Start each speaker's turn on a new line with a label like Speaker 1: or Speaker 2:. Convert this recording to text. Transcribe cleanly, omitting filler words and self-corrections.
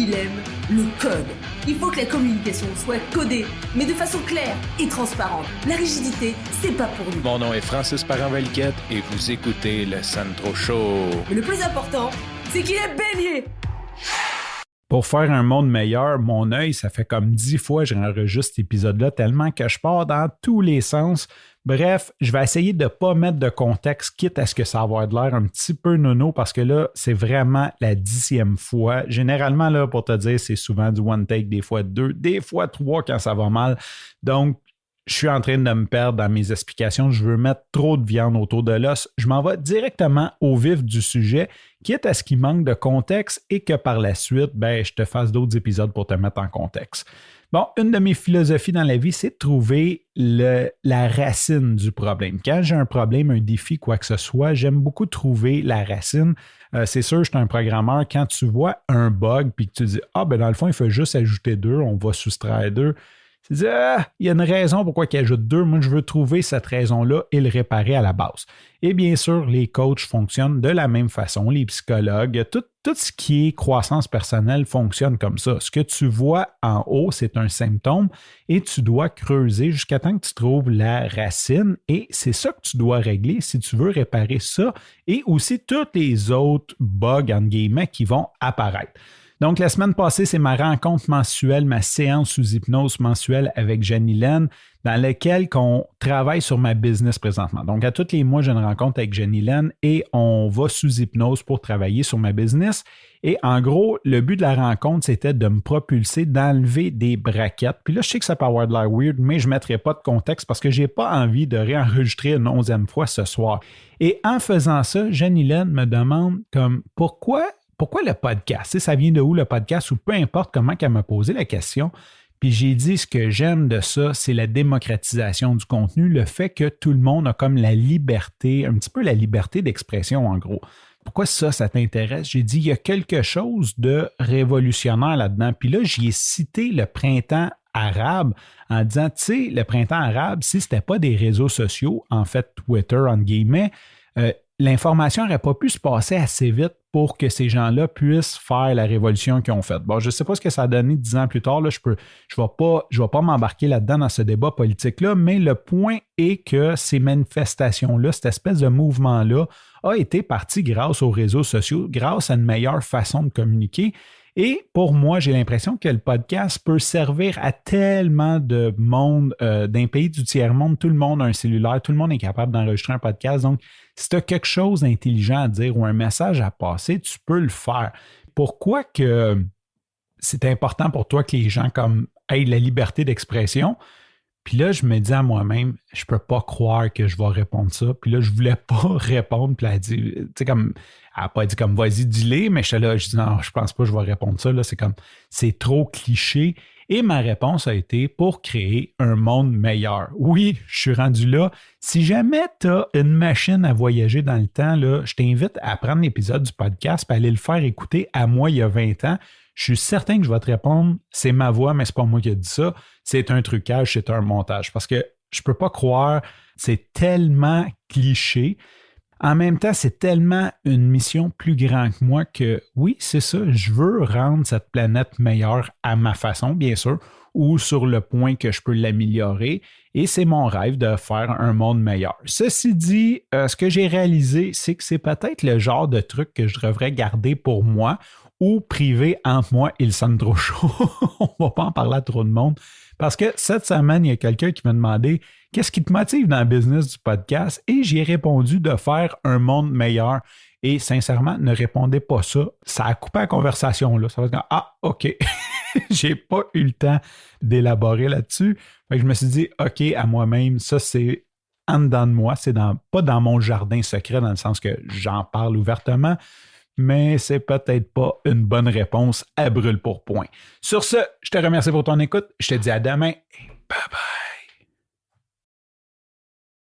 Speaker 1: il aime le code. Il faut que la communication soit codée, mais de façon claire et transparente. La rigidité, c'est pas pour nous.
Speaker 2: Mon nom est Francis Parent-Valquette et vous écoutez le Sandro Show.
Speaker 1: Mais le plus important, c'est qu'il est bélier.
Speaker 3: Pour faire un monde meilleur, mon œil, ça fait comme 10 fois que j'enregistre cet épisode-là tellement que je pars dans tous les sens. Bref, je vais essayer de ne pas mettre de contexte, quitte à ce que ça va avoir de l'air un petit peu nono, parce que là, c'est vraiment la 10e fois. Généralement, là, pour te dire, c'est souvent du one take, des fois 2, des fois 3 quand ça va mal. Donc, je suis en train de me perdre dans mes explications. Je veux mettre trop de viande autour de l'os. Je m'en vais directement au vif du sujet, quitte à ce qu'il manque de contexte et que par la suite, je te fasse d'autres épisodes pour te mettre en contexte. Bon, une de mes philosophies dans la vie, c'est de trouver la racine du problème. Quand j'ai un problème, un défi, quoi que ce soit, j'aime beaucoup trouver la racine. C'est sûr, je suis un programmeur. Quand tu vois un bug puis que tu dis « Ah, dans le fond, il faut juste ajouter 2, on va soustraire 2 », tu dis, il y a une raison pourquoi il ajoute 2. Moi, je veux trouver cette raison-là et le réparer à la base. Et bien sûr, les coachs fonctionnent de la même façon, les psychologues, tout ce qui est croissance personnelle fonctionne comme ça. Ce que tu vois en haut, c'est un symptôme et tu dois creuser jusqu'à temps que tu trouves la racine et c'est ça que tu dois régler si tu veux réparer ça et aussi tous les autres bugs, entre guillemets, qui vont apparaître. Donc, la semaine passée, c'est ma rencontre mensuelle, ma séance sous hypnose mensuelle avec Jenny Lynn, dans laquelle on travaille sur ma business présentement. Donc, à tous les mois, j'ai une rencontre avec Jenny Lynn et on va sous hypnose pour travailler sur ma business. Et en gros, le but de la rencontre, c'était de me propulser, d'enlever des braquettes. Puis là, je sais que ça peut avoir de l'air weird, mais je ne mettrai pas de contexte parce que je n'ai pas envie de réenregistrer une 11e fois ce soir. Et en faisant ça, Jenny Lynn me demande comme pourquoi le podcast? Ça vient de où le podcast? Ou peu importe comment qu'elle m'a posé la question. Puis j'ai dit ce que j'aime de ça, c'est la démocratisation du contenu, le fait que tout le monde a comme la liberté, un petit peu la liberté d'expression en gros. Pourquoi ça t'intéresse? J'ai dit, il y a quelque chose de révolutionnaire là-dedans. Puis là, j'y ai cité le printemps arabe en disant, tu sais, le printemps arabe, si ce n'était pas des réseaux sociaux, en fait Twitter, entre guillemets, l'information n'aurait pas pu se passer assez vite pour que ces gens-là puissent faire la révolution qu'ils ont faite. Bon, je ne sais pas ce que ça a donné 10 ans plus tard. Là, je vais pas m'embarquer là-dedans dans ce débat politique-là, mais le point est que ces manifestations-là, cette espèce de mouvement-là, a été parti grâce aux réseaux sociaux, grâce à une meilleure façon de communiquer. Et pour moi, j'ai l'impression que le podcast peut servir à tellement de monde, d'un pays du tiers-monde. Tout le monde a un cellulaire, tout le monde est capable d'enregistrer un podcast. Donc, si tu as quelque chose d'intelligent à dire ou un message à passer, tu peux le faire. Pourquoi que c'est important pour toi que les gens aient la liberté d'expression? Puis là, je me dis à moi-même, je peux pas croire que je vais répondre ça. Puis là, je voulais pas répondre. Puis elle a dit, tu sais, elle n'a pas dit vas-y, dis-les, mais j'étais là, je dis non, je pense pas que je vais répondre ça. Là, c'est trop cliché. Et ma réponse a été pour créer un monde meilleur. Oui, je suis rendu là. Si jamais tu as une machine à voyager dans le temps, là, je t'invite à prendre l'épisode du podcast et aller le faire écouter à moi il y a 20 ans. Je suis certain que je vais te répondre, c'est ma voix, mais c'est pas moi qui ai dit ça. C'est un trucage, c'est un montage. Parce que je peux pas croire, c'est tellement cliché. En même temps, c'est tellement une mission plus grande que moi que oui, c'est ça, je veux rendre cette planète meilleure à ma façon, bien sûr, ou sur le point que je peux l'améliorer. Et c'est mon rêve de faire un monde meilleur. Ceci dit, ce que j'ai réalisé, c'est que c'est peut-être le genre de truc que je devrais garder pour moi ou privé entre moi et le Sandro Show. On ne va pas en parler à trop de monde. Parce que cette semaine, il y a quelqu'un qui m'a demandé qu'est-ce qui te motive dans le business du podcast et j'ai répondu de faire un monde meilleur. Et sincèrement, ne répondez pas ça. Ça a coupé la conversation là. Ça va dire OK. J'ai pas eu le temps d'élaborer là-dessus. Fait que je me suis dit OK à moi-même, ça c'est en dedans de moi, c'est pas dans mon jardin secret dans le sens que j'en parle ouvertement. Mais c'est peut-être pas une bonne réponse à brûle pour point. Sur ce, je te remercie pour ton écoute. Je te dis à demain et bye bye.